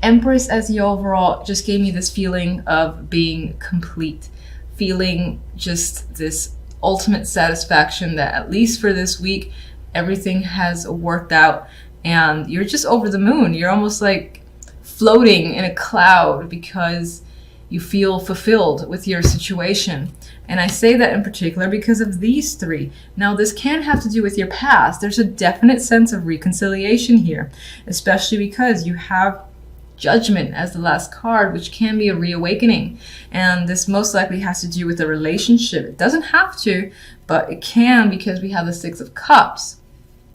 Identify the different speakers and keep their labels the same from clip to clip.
Speaker 1: Empress as the overall just gave me this feeling of being complete, feeling just this ultimate satisfaction that at least for this week, everything has worked out and you're just over the moon. You're almost like floating in a cloud because you feel fulfilled with your situation. And I say that in particular because of these three. Now, this can have to do with your past. There's a definite sense of reconciliation here, especially because you have Judgment as the last card, which can be a reawakening. And this most likely has to do with a relationship. It doesn't have to, but it can, because we have the Six of Cups,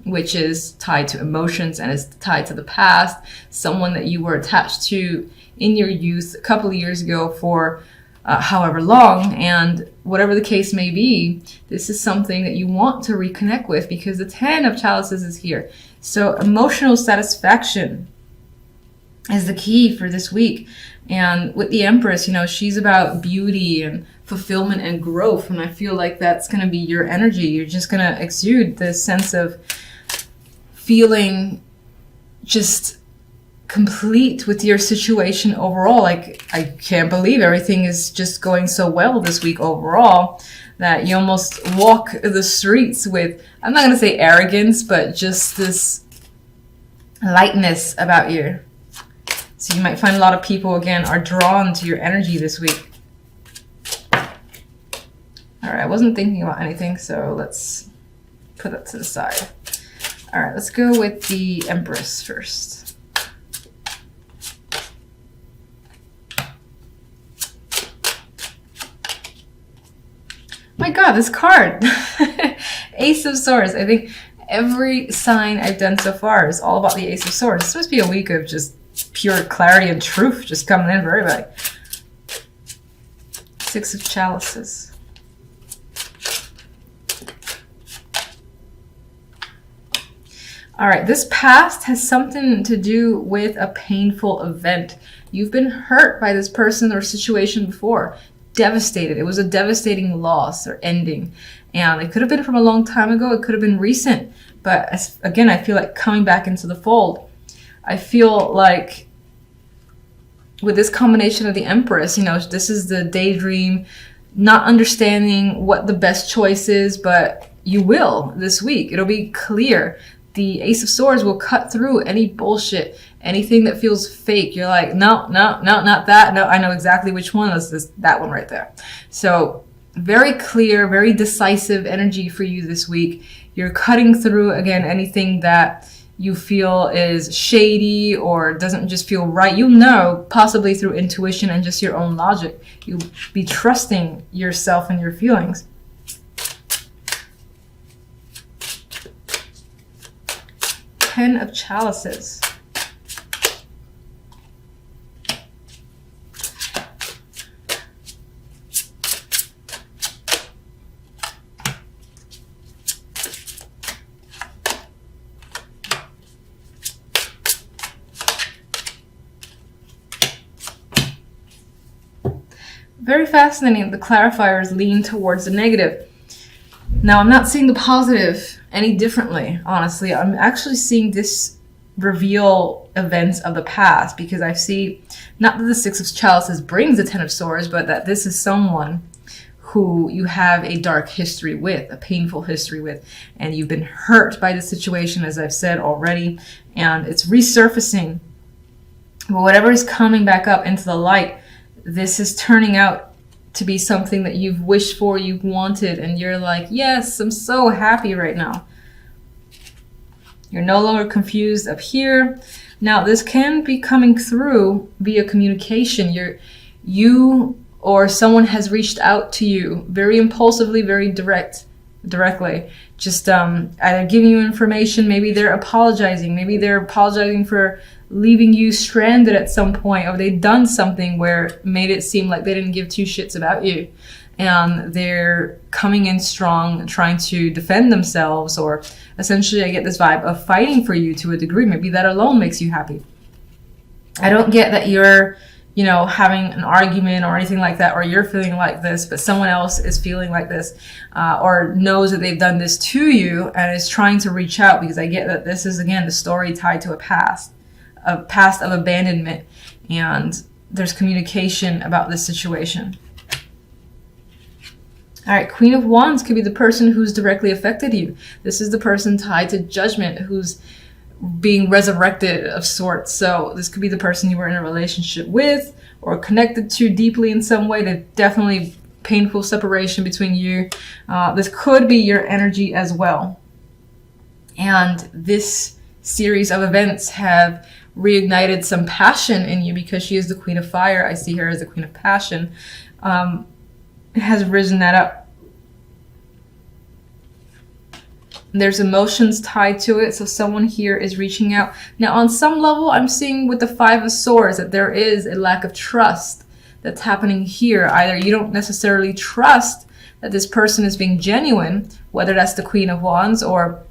Speaker 1: which is tied to emotions and is tied to the past, someone that you were attached to in your youth a couple of years ago for however long, and whatever the case may be, this is something that you want to reconnect with because the Ten of Chalices is here. So emotional satisfaction is the key for this week. And with the Empress, you know, she's about beauty and fulfillment and growth, and I feel like that's going to be your energy. You're just going to exude this sense of feeling just complete with your situation overall. Like, I can't believe everything is just going so well this week overall that you almost walk the streets with, I'm not going to say arrogance, but just this lightness about you. So you might find a lot of people, again, are drawn to your energy this week. All right, I wasn't thinking about anything, so let's put that to the side. All right, let's go with the Empress first. My God, this card, Ace of Swords. I think every sign I've done so far is all about the Ace of Swords. It's supposed to be a week of just pure clarity and truth just coming in for everybody. Six of Chalices. All right, this past has something to do with a painful event. You've been hurt by this person or situation before. Devastated. It was a devastating loss or ending. And it could have been from a long time ago. It could have been recent. But again, I feel like coming back into the fold. I feel like with this combination of the Empress, you know, this is the daydream, not understanding what the best choice is, but you will this week. It'll be clear. The Ace of Swords will cut through any bullshit, anything that feels fake. You're like, no, not that. No, I know exactly which one. That's that one right there. So very clear, very decisive energy for you this week. You're cutting through, again, anything that you feel is shady or doesn't just feel right. You'll know, possibly through intuition and just your own logic. You'll be trusting yourself and your feelings. Ten of Chalices. Very fascinating. The clarifiers lean towards the negative. Now, I'm not seeing the positive any differently, honestly. I'm actually seeing this reveal events of the past, because I see not that the Six of Chalices brings the Ten of Swords, but that this is someone who you have a dark history with, a painful history with, and you've been hurt by the situation, as I've said already, and it's resurfacing. But whatever is coming back up into the light, this is turning out to be something that you've wished for, you've wanted, and you're like, yes, I'm so happy right now. You're no longer confused up here. Now, this can be coming through via communication. You or someone has reached out to you very impulsively, very directly. Just either giving you information, maybe they're apologizing. Maybe they're apologizing for leaving you stranded at some point, or they've done something where it made it seem like they didn't give two shits about you. And they're coming in strong, trying to defend themselves, or essentially I get this vibe of fighting for you to a degree. Maybe that alone makes you happy. I don't get that you're, you know, having an argument or anything like that, or you're feeling like this, but someone else is feeling like this, or knows that they've done this to you and is trying to reach out, because I get that this is, again, the story tied to a past a past of abandonment, and there's communication about this situation. All right, Queen of Wands could be the person who's directly affected you. This is the person tied to judgment who's being resurrected of sorts. So this could be the person you were in a relationship with or connected to deeply in some way. There's definitely painful separation between you. This could be your energy as well. And this series of events have reignited some passion in you because she is the Queen of Fire. I see her as the Queen of Passion. Has risen that up. There's emotions tied to it, so someone here is reaching out. Now, on some level, I'm seeing with the Five of Swords that there is a lack of trust that's happening here. Either you don't necessarily trust that this person is being genuine, whether that's the Queen of Wands or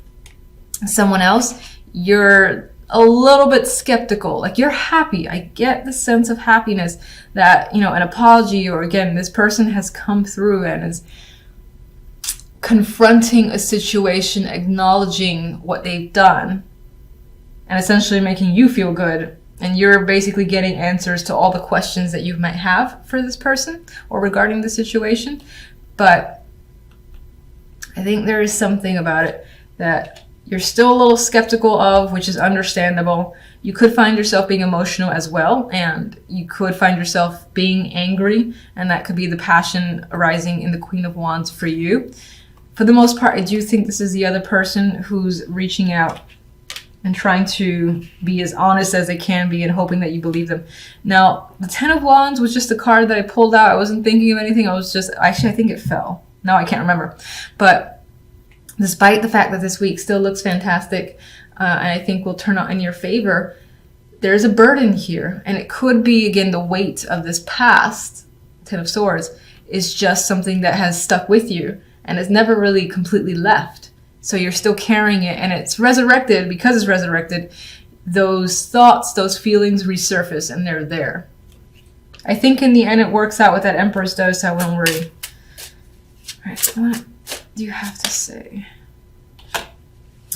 Speaker 1: someone else. You're a little bit skeptical. Like, you're happy. I get the sense of happiness that, you know, an apology, or again, this person has come through and is confronting a situation, acknowledging what they've done, and essentially making you feel good. And you're basically getting answers to all the questions that you might have for this person or regarding the situation. But I think there is something about it that you're still a little skeptical of, which is understandable. You could find yourself being emotional as well, and you could find yourself being angry, and that could be the passion arising in the Queen of Wands for you. For the most part, I do think this is the other person who's reaching out and trying to be as honest as they can be and hoping that you believe them. Now, the Ten of Wands was just a card that I pulled out. I wasn't thinking of anything. I think it fell. Now I can't remember. But despite the fact that this week still looks fantastic, and I think will turn out in your favor, there's a burden here. And it could be, again, the weight of this past, Ten of Swords, is just something that has stuck with you and has never really completely left. So you're still carrying it, and it's resurrected. Because it's resurrected, those thoughts, those feelings resurface, and they're there. I think in the end it works out with that Empress though, so I won't worry. All right, what do you have to say?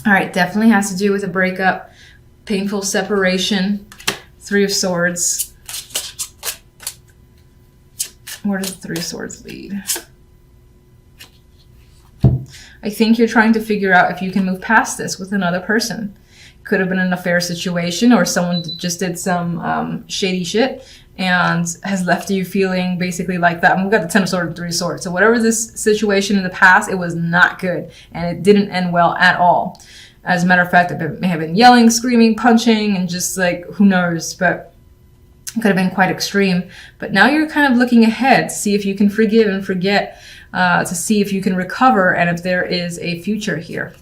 Speaker 1: All right, definitely has to do with a breakup, painful separation, Three of Swords. Where does the Three of Swords lead? I think you're trying to figure out if you can move past this with another person. Could have been an affair situation, or someone just did some shady shit and has left you feeling basically like that. And we've got the Ten of Swords and Three of Swords. So whatever this situation in the past, it was not good. And it didn't end well at all. As a matter of fact, it may have been yelling, screaming, punching, and just like, who knows. But it could have been quite extreme. But now you're kind of looking ahead to see if you can forgive and forget, to see if you can recover and if there is a future here.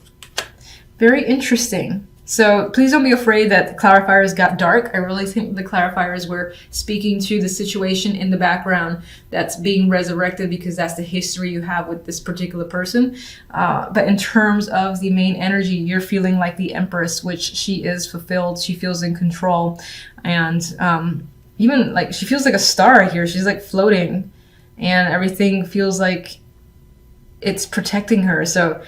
Speaker 1: Very interesting. So please don't be afraid that the clarifiers got dark. I really think the clarifiers were speaking to the situation in the background that's being resurrected, because that's the history you have with this particular person. But in terms of the main energy, you're feeling like the Empress, which she is fulfilled. She feels in control. And even like she feels like a star here. She's like floating, and everything feels like it's protecting her. So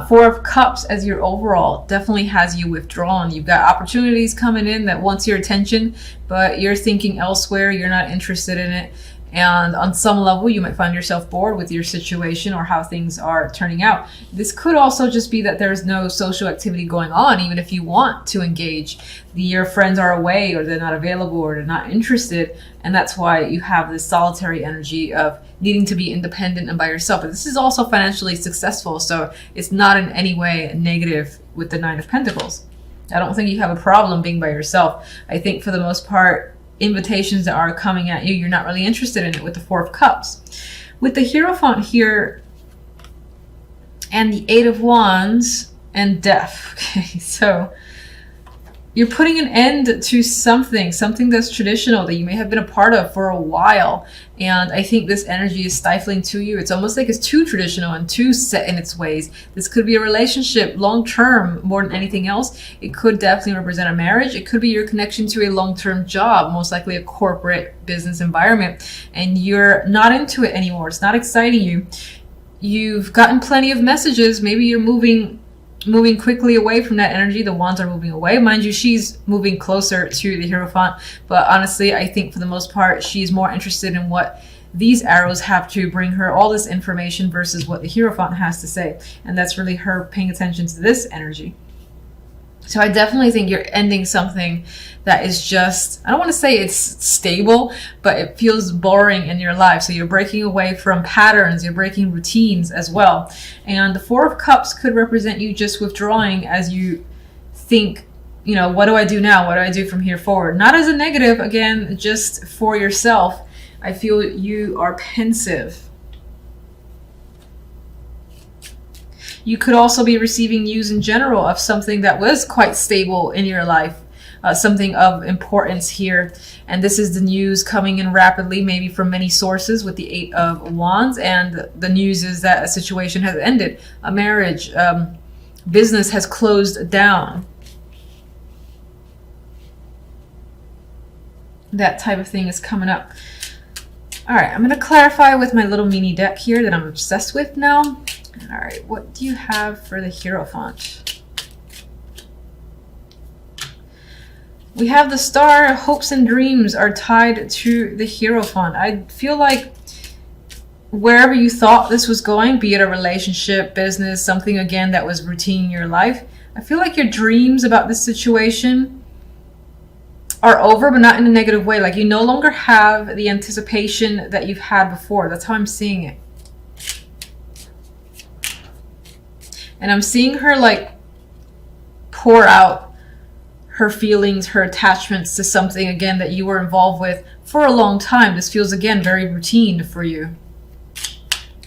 Speaker 1: Four of Cups as your overall definitely has you withdrawn. You've got opportunities coming in that wants your attention, but you're thinking elsewhere. You're not interested in it. And on some level, you might find yourself bored with your situation or how things are turning out. This could also just be that there's no social activity going on, even if you want to engage. Your friends are away, or they're not available, or they're not interested. And that's why you have this solitary energy of needing to be independent and by yourself. But this is also financially successful, so it's not in any way negative with the Nine of Pentacles. I don't think you have a problem being by yourself. I think for the most part, invitations that are coming at you, you're not really interested in it with the Four of Cups. With the Hierophant here and the Eight of Wands and Death. Okay, so you're putting an end to something that's traditional that you may have been a part of for a while. And I think this energy is stifling to you. It's almost like it's too traditional and too set in its ways. This could be a relationship long-term more than anything else. It could definitely represent a marriage. It could be your connection to a long-term job, most likely a corporate business environment. And you're not into it anymore. It's not exciting you. You've gotten plenty of messages. Maybe you're moving moving quickly away from that energy. The wands are moving away. Mind you, she's moving closer to the Hierophant, but honestly, I think for the most part, she's more interested in what these arrows have to bring her, all this information, versus what the Hierophant has to say. And that's really her paying attention to this energy. So I definitely think you're ending something that is just, I don't want to say it's stable, but it feels boring in your life. So you're breaking away from patterns, you're breaking routines as well. And the Four of Cups could represent you just withdrawing as you think, you know, what do I do now? What do I do from here forward? Not as a negative, again, just for yourself. I feel you are pensive. You could also be receiving news in general of something that was quite stable in your life, something of importance here. And this is the news coming in rapidly, maybe from many sources with the Eight of Wands. And the news is that a situation has ended, a marriage, business has closed down. That type of thing is coming up. All right, I'm going to clarify with my little mini deck here that I'm obsessed with now. All right, what do you have for the Hierophant? We have the Star. Hopes and dreams are tied to the Hierophant. I feel like wherever you thought this was going, be it a relationship, business, something again that was routine in your life, I feel like your dreams about this situation are over, but not in a negative way. Like you no longer have the anticipation that you've had before. That's how I'm seeing it. And I'm seeing her like pour out her feelings, her attachments to something again that you were involved with for a long time. This feels again very routine for you.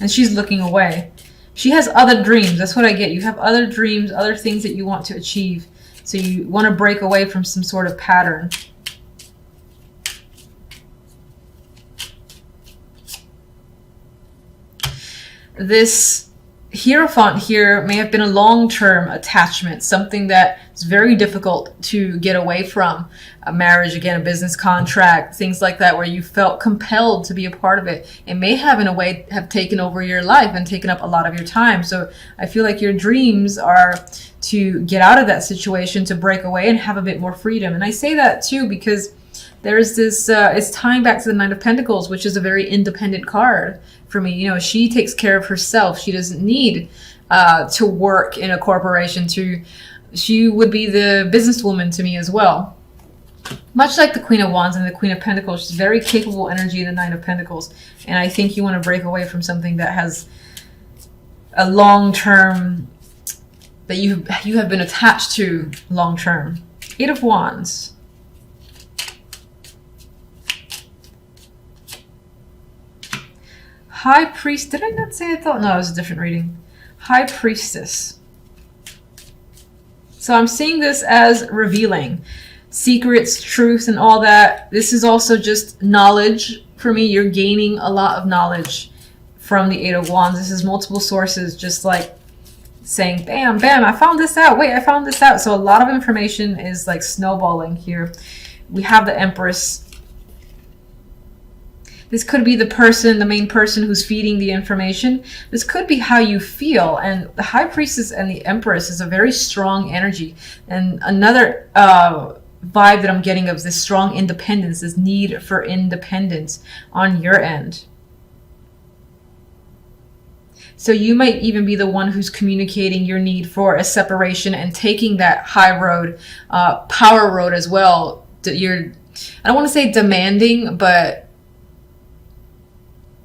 Speaker 1: And she's looking away. She has other dreams. That's what I get. You have other dreams, other things that you want to achieve. So you want to break away from some sort of pattern. This Hierophant here may have been a long-term attachment, something that is very difficult to get away from. A marriage, again, a business contract, things like that, where you felt compelled to be a part of it. It may have, in a way, have taken over your life and taken up a lot of your time. So I feel like your dreams are to get out of that situation, to break away and have a bit more freedom. And I say that too because there's this, it's tying back to the Nine of Pentacles, which is a very independent card for me. You know, she takes care of herself. She doesn't need to work in a corporation. She would be the businesswoman to me as well. Much like the Queen of Wands and the Queen of Pentacles, she's very capable energy in the Nine of Pentacles. And I think you want to break away from something that has a long-term, that you have been attached to long-term. Eight of Wands. High Priest. Did I not say I thought? No, it was a different reading. High Priestess. So I'm seeing this as revealing secrets, truth, and all that. This is also just knowledge for me. You're gaining a lot of knowledge from the Eight of Wands. This is multiple sources, just like saying, bam, bam, I found this out. Wait, I found this out. So a lot of information is like snowballing here. We have the Empress. This could be the person, the main person who's feeding the information. This could be how you feel. And the High Priestess and the Empress is a very strong energy. And another vibe that I'm getting of this strong independence, this need for independence on your end. So you might even be the one who's communicating your need for a separation and taking that high road, power road as well. You're, I don't want to say demanding, but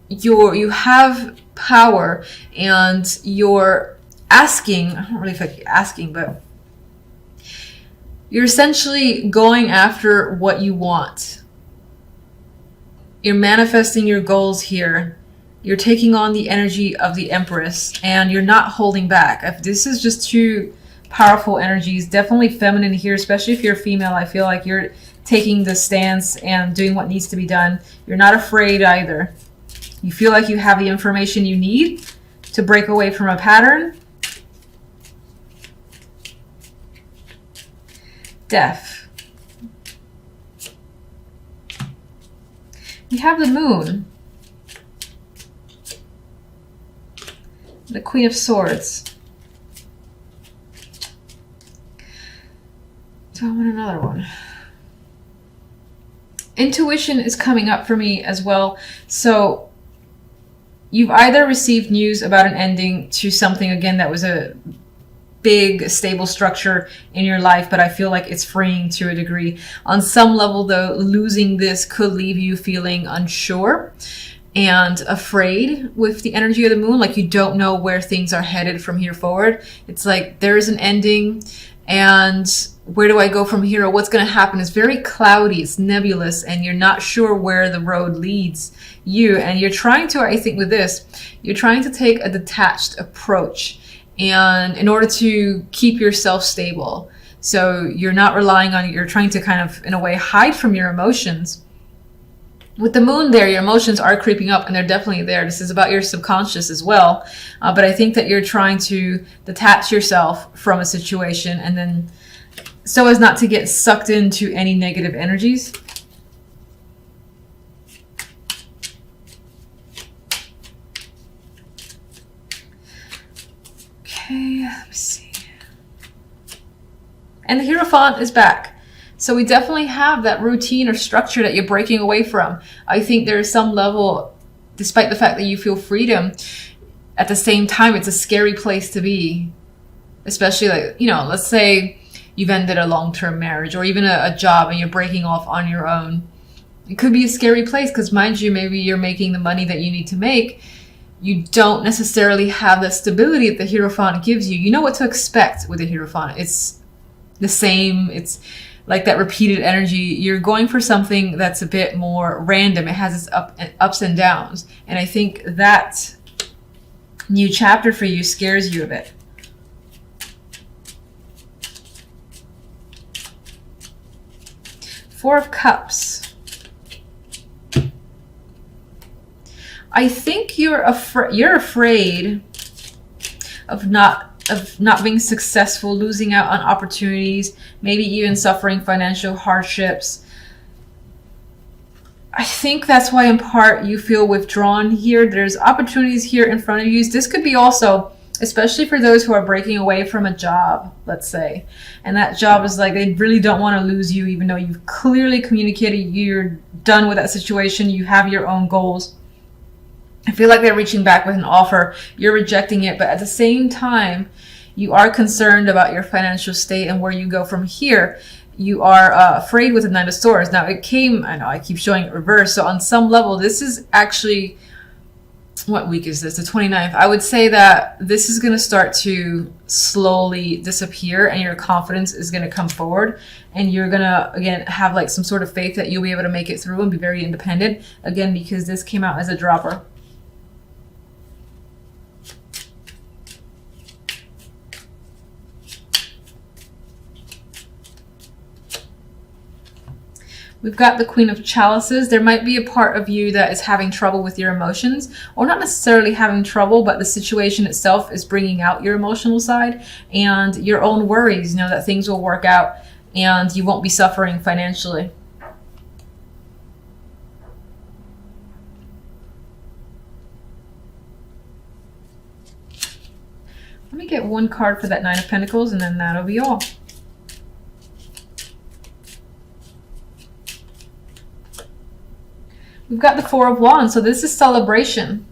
Speaker 1: you have power and you're asking, I don't really feel like asking, but you're essentially going after what you want. You're manifesting your goals here. You're taking on the energy of the Empress and you're not holding back. If this is just two powerful energies, definitely feminine here, especially if you're female. I feel like you're taking the stance and doing what needs to be done. You're not afraid either. You feel like you have the information you need to break away from a pattern. Death. We have the Moon. The Queen of Swords. Do I want another one? Intuition is coming up for me as well. So you've either received news about an ending to something, again, that was a big, stable structure in your life, but I feel like it's freeing to a degree. On some level, though, losing this could leave you feeling unsure and afraid with the energy of the moon. Like you don't know where things are headed from here forward. It's like there is an ending, and where do I go from here, or what's going to happen? It's very cloudy, it's nebulous, and you're not sure where the road leads you. And you're trying to, I think with this, you're trying to take a detached approach, and in order to keep yourself stable. So you're not relying on, you're trying to kind of, in a way, hide from your emotions. With the moon there, your emotions are creeping up, and they're definitely there. This is about your subconscious as well. But I think that you're trying to detach yourself from a situation, and then so as not to get sucked into any negative energies. Okay, let me see. And the Hierophant is back. So we definitely have that routine or structure that you're breaking away from. I think there is some level, despite the fact that you feel freedom, at the same time, it's a scary place to be. Especially like, you know, let's say you've ended a long-term marriage or even a job and you're breaking off on your own. It could be a scary place because, mind you, maybe you're making the money that you need to make. You don't necessarily have the stability that the Hierophant gives you. You know what to expect with the Hierophant. It's the same. It's like that repeated energy. You're going for something that's a bit more random. It has its ups and downs. And I think that new chapter for you scares you a bit. Four of Cups. I think you're afraid of not being successful, losing out on opportunities, maybe even suffering financial hardships. I think that's why in part you feel withdrawn here. There's opportunities here in front of you. This could be also, especially for those who are breaking away from a job, let's say. And that job is like, they really don't want to lose you, even though you've clearly communicated you're done with that situation. You have your own goals. I feel like they're reaching back with an offer. You're rejecting it, but at the same time, you are concerned about your financial state and where you go from here. You are afraid with the Knight of Swords. Now, it came, I know I keep showing it reversed. So on some level, this is actually, what week is this? The 29th. I would say that this is going to start to slowly disappear and your confidence is going to come forward. And you're going to, again, have like some sort of faith that you'll be able to make it through and be very independent. Again, because this came out as a dropper. We've got the Queen of Chalices. There might be a part of you that is having trouble with your emotions, or not necessarily having trouble, but the situation itself is bringing out your emotional side and your own worries, you know, that things will work out and you won't be suffering financially. Let me get one card for that Nine of Pentacles and then that'll be all. We've got the Four of Wands. So this is celebration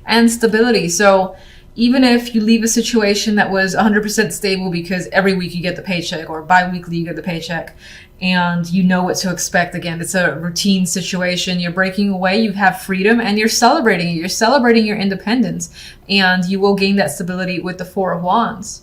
Speaker 1: and stability. So even if you leave a situation that was 100% stable because every week you get the paycheck or bi-weekly you get the paycheck and you know what to expect, again, it's a routine situation. You're breaking away, you have freedom and you're celebrating it. You're celebrating your independence and you will gain that stability with the Four of Wands.